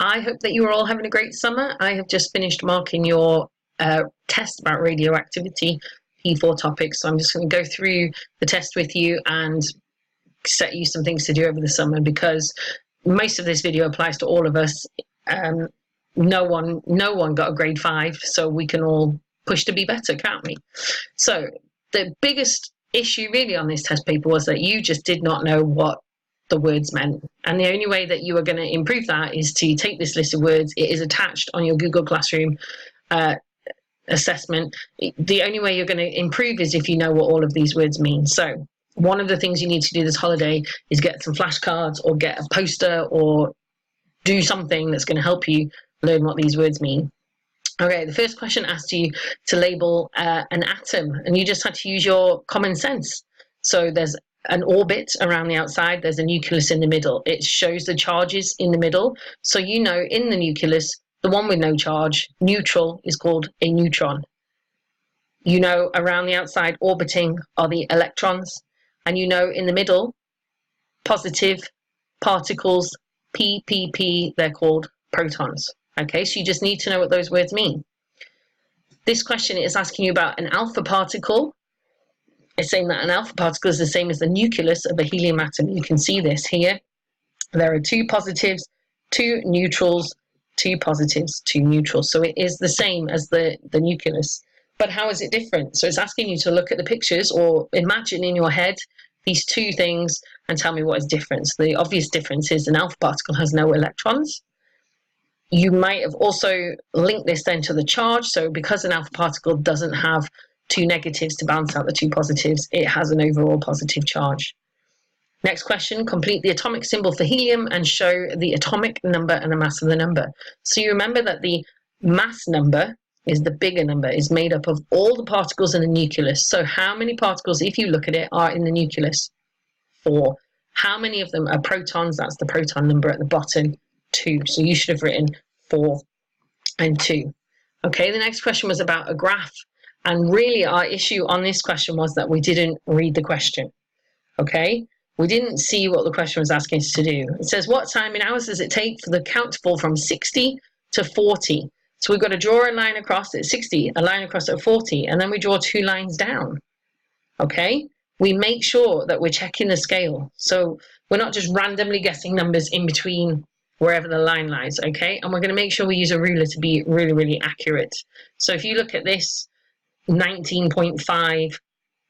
I hope that you are all having a great summer. I have just finished marking your test about radioactivity, P4 topics. So I'm just going to go through the test with you and set you some things to do over the summer, because most of this video applies to all of us. No one got a grade 5, so we can all push to be better, can't we? So the biggest issue really on this test paper was that you just did not know what the words meant. And the only way that you are going to improve that is to take this list of words. It is attached on your Google Classroom assessment. The only way you're going to improve is if you know what all of these words mean. So one of the things you need to do this holiday is get some flashcards or get a poster or do something that's going to help you learn what these words mean. Okay, the first question asked you to label an atom, and you just had to use your common sense. So there's an orbit around the outside, there's a nucleus in the middle. It shows the charges in the middle. So you know in the nucleus, the one with no charge, neutral, is called a neutron. You know around the outside orbiting are the electrons, and you know in the middle, positive particles, PPP, they're called protons. Okay, so you just need to know what those words mean. This question is asking you about an alpha particle. It's saying that an alpha particle is the same as the nucleus of a helium atom. You can see this here. There are 2 positives, 2 neutrals, 2 positives, 2 neutrals. So it is the same as the nucleus. But how is it different? So it's asking you to look at the pictures or imagine in your head these 2 things and tell me what is different. So the obvious difference is an alpha particle has no electrons. You might have also linked this then to the charge. So because an alpha particle doesn't have 2 negatives to balance out the 2 positives, it has an overall positive charge. Next question, complete the atomic symbol for helium and show the atomic number and the mass of the number. So you remember that the mass number is the bigger number, is made up of all the particles in the nucleus. So how many particles, if you look at it, are in the nucleus? 4. How many of them are protons? That's the proton number at the bottom, 2. So you should have written 4 and 2. Okay, the next question was about a graph. And really our issue on this question was that we didn't read the question. Okay, we didn't see what the question was asking us to do. It says, what time in hours does it take for the count to fall from 60 to 40? So we've got to draw a line across at 60, a line across at 40, and then we draw 2 lines down. Okay, we make sure that we're checking the scale. So we're not just randomly guessing numbers in between wherever the line lies, okay? And we're going to make sure we use a ruler to be really, really accurate. So if you look at this, 19.5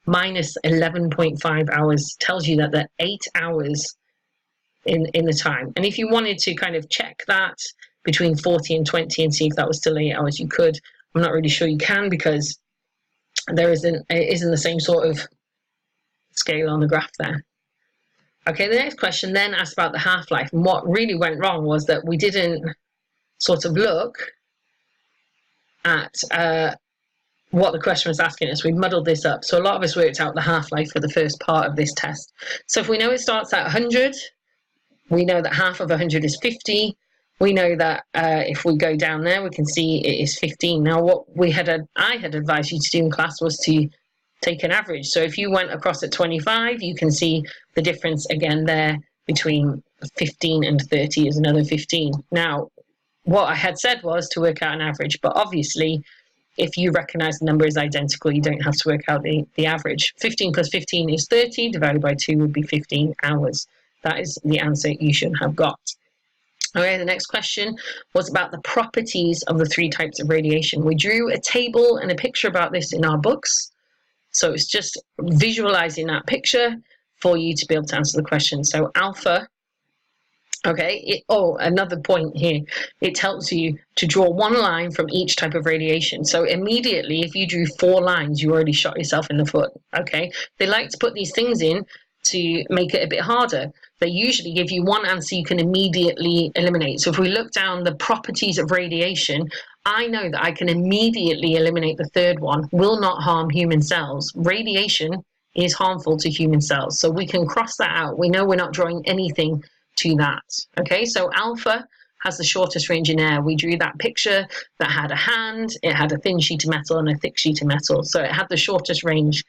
minus 11.5 hours tells you that there are 8 hours in the time. And if you wanted to kind of check that between 40 and 20 and see if that was still 8 hours, you could. I'm not really sure you can, because it isn't the same sort of scale on the graph there. Okay, the next question then asked about the half-life, and what really went wrong was that we didn't sort of look at what the question was asking us. We muddled this up. So a lot of us worked out the half-life for the first part of this test. So if we know it starts at 100, we know that half of 100 is 50. We know that if we go down there, we can see it is 15. Now, what I had advised you to do in class was to take an average. So if you went across at 25, you can see the difference again there between 15 and 30 is another 15. Now, what I had said was to work out an average, but obviously, if you recognize the number is identical, you don't have to work out the average. 15 plus 15 is 30, divided by 2 would be 15 hours. That is the answer you should have got. Okay, the next question was about the properties of the 3 types of radiation. We drew a table and a picture about this in our books. So it's just visualizing that picture for you to be able to answer the question. So alpha, okay, another point here. It tells you to draw 1 line from each type of radiation. So immediately, if you drew 4 lines, you already shot yourself in the foot, okay? They like to put these things in to make it a bit harder. They usually give you 1 answer you can immediately eliminate. So if we look down the properties of radiation, I know that I can immediately eliminate the 3rd one, will not harm human cells. Radiation is harmful to human cells. So we can cross that out. We know we're not drawing anything to that. Okay, so alpha has the shortest range in air. We drew that picture that had a hand, it had a thin sheet of metal and a thick sheet of metal. So it had the shortest range.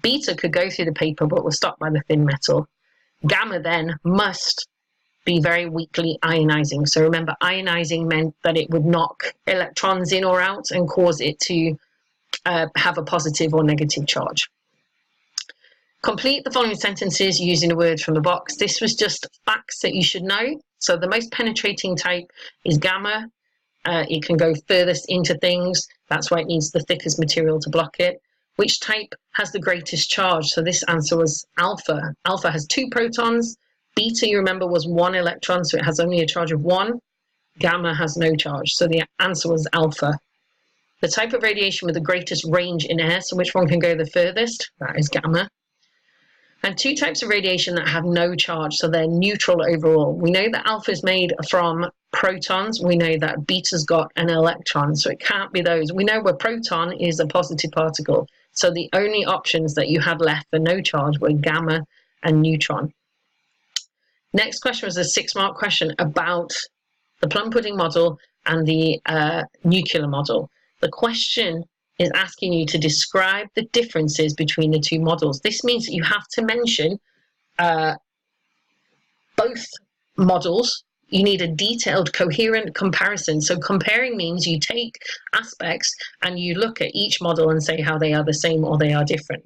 Beta could go through the paper but was stopped by the thin metal. Gamma then must be very weakly ionizing. So remember, ionizing meant that it would knock electrons in or out and cause it to have a positive or negative charge. Complete the following sentences using the words from the box. This was just facts that you should know. So the most penetrating type is gamma. It can go furthest into things. That's why it needs the thickest material to block it. Which type has the greatest charge? So this answer was alpha. Alpha has 2 protons. Beta, you remember, was 1 electron, so it has only a charge of 1. Gamma has no charge, so the answer was alpha. The type of radiation with the greatest range in air, so which one can go the furthest? That is gamma. And 2 types of radiation that have no charge, so they're neutral overall. We know that alpha is made from protons. We know that beta's got an electron, so it can't be those. We know a proton is a positive particle, so the only options that you had left for no charge were gamma and neutron. Next question was a 6-mark question about the plum pudding model and the nuclear model. The question is asking you to describe the differences between the 2 models. This means that you have to mention both models. You need a detailed, coherent comparison. So comparing means you take aspects and you look at each model and say how they are the same or they are different.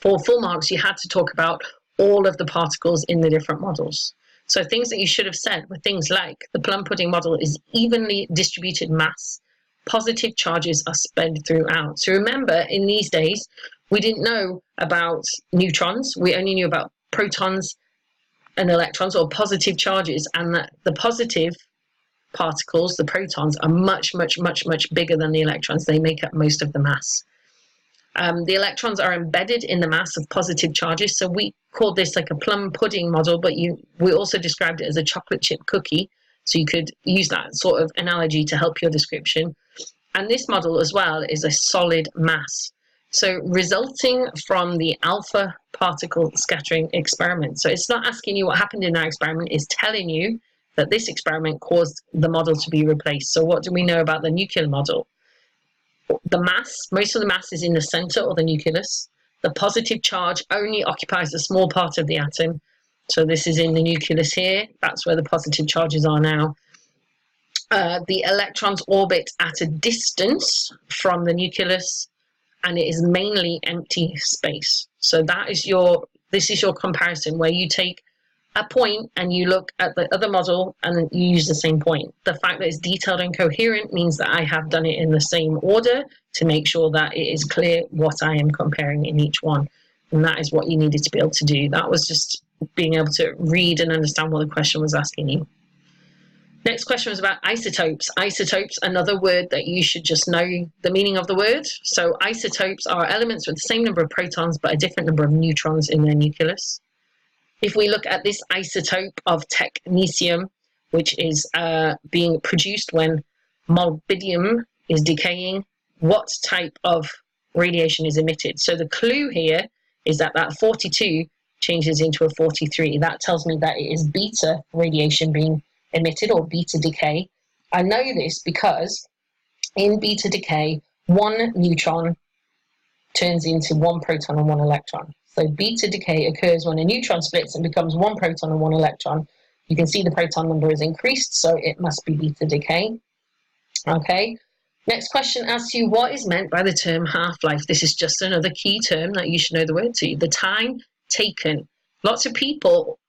For full marks, you had to talk about all of the particles in the different models. So things that you should have said were things like the plum pudding model is evenly distributed mass. Positive charges are spread throughout. So remember, in these days, we didn't know about neutrons. We only knew about protons and electrons, or positive charges, and that the positive particles, the protons, are much, much, much, much bigger than the electrons. They make up most of the mass. The electrons are embedded in the mass of positive charges. So we called this like a plum pudding model, but we also described it as a chocolate chip cookie. So you could use that sort of analogy to help your description. And this model as well is a solid mass. So resulting from the alpha particle scattering experiment. So it's not asking you what happened in our experiment, it's telling you that this experiment caused the model to be replaced. So what do we know about the nuclear model? The mass, most of the mass is in the center or the nucleus. The positive charge only occupies a small part of the atom. So this is in the nucleus here. That's where the positive charges are now. The electrons orbit at a distance from the nucleus, and it is mainly empty space. So this is your comparison, where you take a point and you look at the other model and you use the same point. The fact that it's detailed and coherent means that I have done it in the same order to make sure that it is clear what I am comparing in each one. And that is what you needed to be able to do. That was just being able to read and understand what the question was asking you. Next question was about isotopes. Isotopes, another word that you should just know the meaning of the word. So isotopes are elements with the same number of protons but a different number of neutrons in their nucleus. If we look at this isotope of technetium, which is being produced when molybdenum is decaying, what type of radiation is emitted? So the clue here is that 42 changes into a 43. That tells me that it is beta radiation being emitted, or beta decay. I know this because in beta decay, 1 neutron turns into 1 proton and 1 electron. So beta decay occurs when a neutron splits and becomes 1 proton and 1 electron. You can see the proton number is increased, so it must be beta decay. Okay. Next question asks you, what is meant by the term half-life? This is just another key term that you should know the word to. The time taken. Lots of people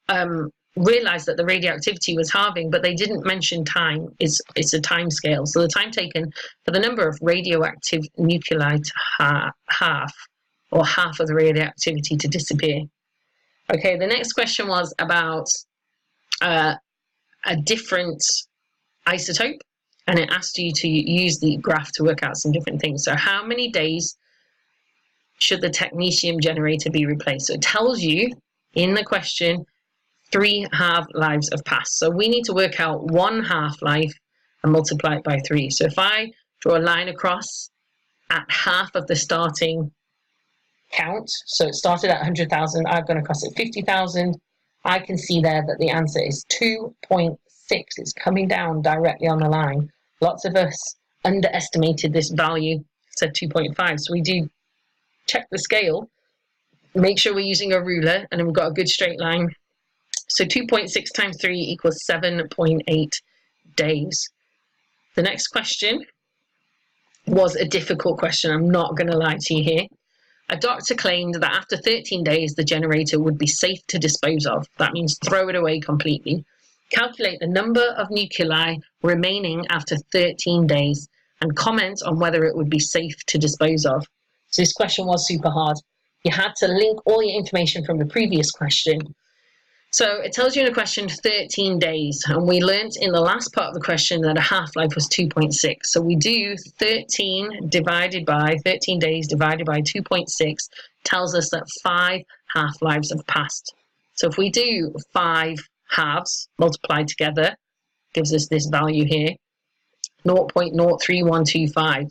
realized that the radioactivity was halving, but they didn't mention time. It's a time scale. So the time taken for the number of radioactive nuclei to half of the radioactivity to disappear. Okay, the next question was about a different isotope, and it asked you to use the graph to work out some different things. So how many days should the technetium generator be replaced? So it tells you in the question 3 half-lives have passed. So we need to work out 1 half-life and multiply it by 3. So if I draw a line across at half of the starting count, so it started at 100,000, I've gone across at 50,000, I can see there that the answer is 2.6. It's coming down directly on the line. Lots of us underestimated this value, said 2.5. So we do check the scale, make sure we're using a ruler, and then we've got a good straight line. So 2.6 times 3 equals 7.8 days. The next question was a difficult question. I'm not going to lie to you here. A doctor claimed that after 13 days, the generator would be safe to dispose of. That means throw it away completely. Calculate the number of nuclei remaining after 13 days and comment on whether it would be safe to dispose of. So this question was super hard. You had to link all your information from the previous question. So it tells you in the question 13 days, and we learned in the last part of the question that a half-life was 2.6. So we do 13 days divided by 2.6 tells us that 5 half-lives have passed. So if we do 5 halves multiplied together, gives us this value here, 0.03125.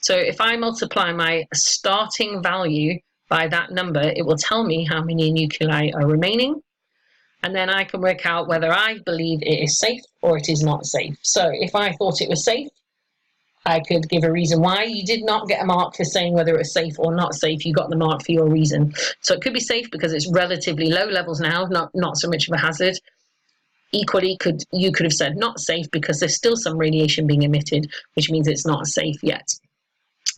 So if I multiply my starting value by that number, it will tell me how many nuclei are remaining. And then I can work out whether I believe it is safe or it is not safe. So if I thought it was safe, I could give a reason why. You did not get a mark for saying whether it was safe or not safe. You got the mark for your reason. So it could be safe because it's relatively low levels now, not so much of a hazard. Equally, you could have said not safe because there's still some radiation being emitted, which means it's not safe yet.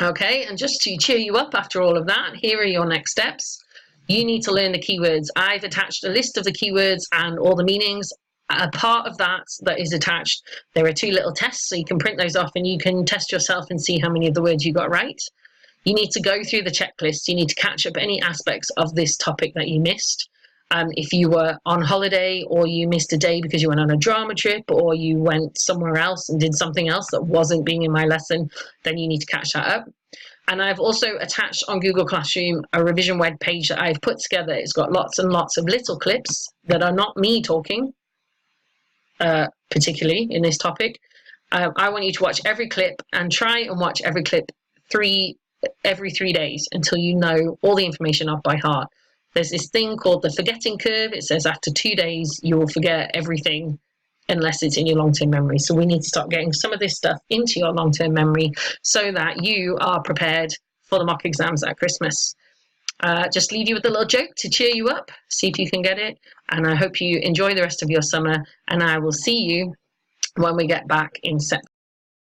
Okay, and just to cheer you up after all of that, here are your next steps. You need to learn the keywords. I've attached a list of the keywords and all the meanings. A part of that is attached, there are 2 little tests, so you can print those off and you can test yourself and see how many of the words you got right. You need to go through the checklist. You need to catch up any aspects of this topic that you missed. If you were on holiday or you missed a day because you went on a drama trip or you went somewhere else and did something else that wasn't being in my lesson, then you need to catch that up. And I've also attached on Google Classroom a revision web page that I've put together. It's got lots and lots of little clips that are not me talking, particularly in this topic. I want you to watch every clip and try and watch every clip every 3 days until you know all the information off by heart. There's this thing called the forgetting curve. It says after 2 days, you will forget everything unless it's in your long-term memory. So we need to start getting some of this stuff into your long-term memory so that you are prepared for the mock exams at Christmas. Just leave you with a little joke to cheer you up, see if you can get it. And I hope you enjoy the rest of your summer, and I will see you when we get back in September.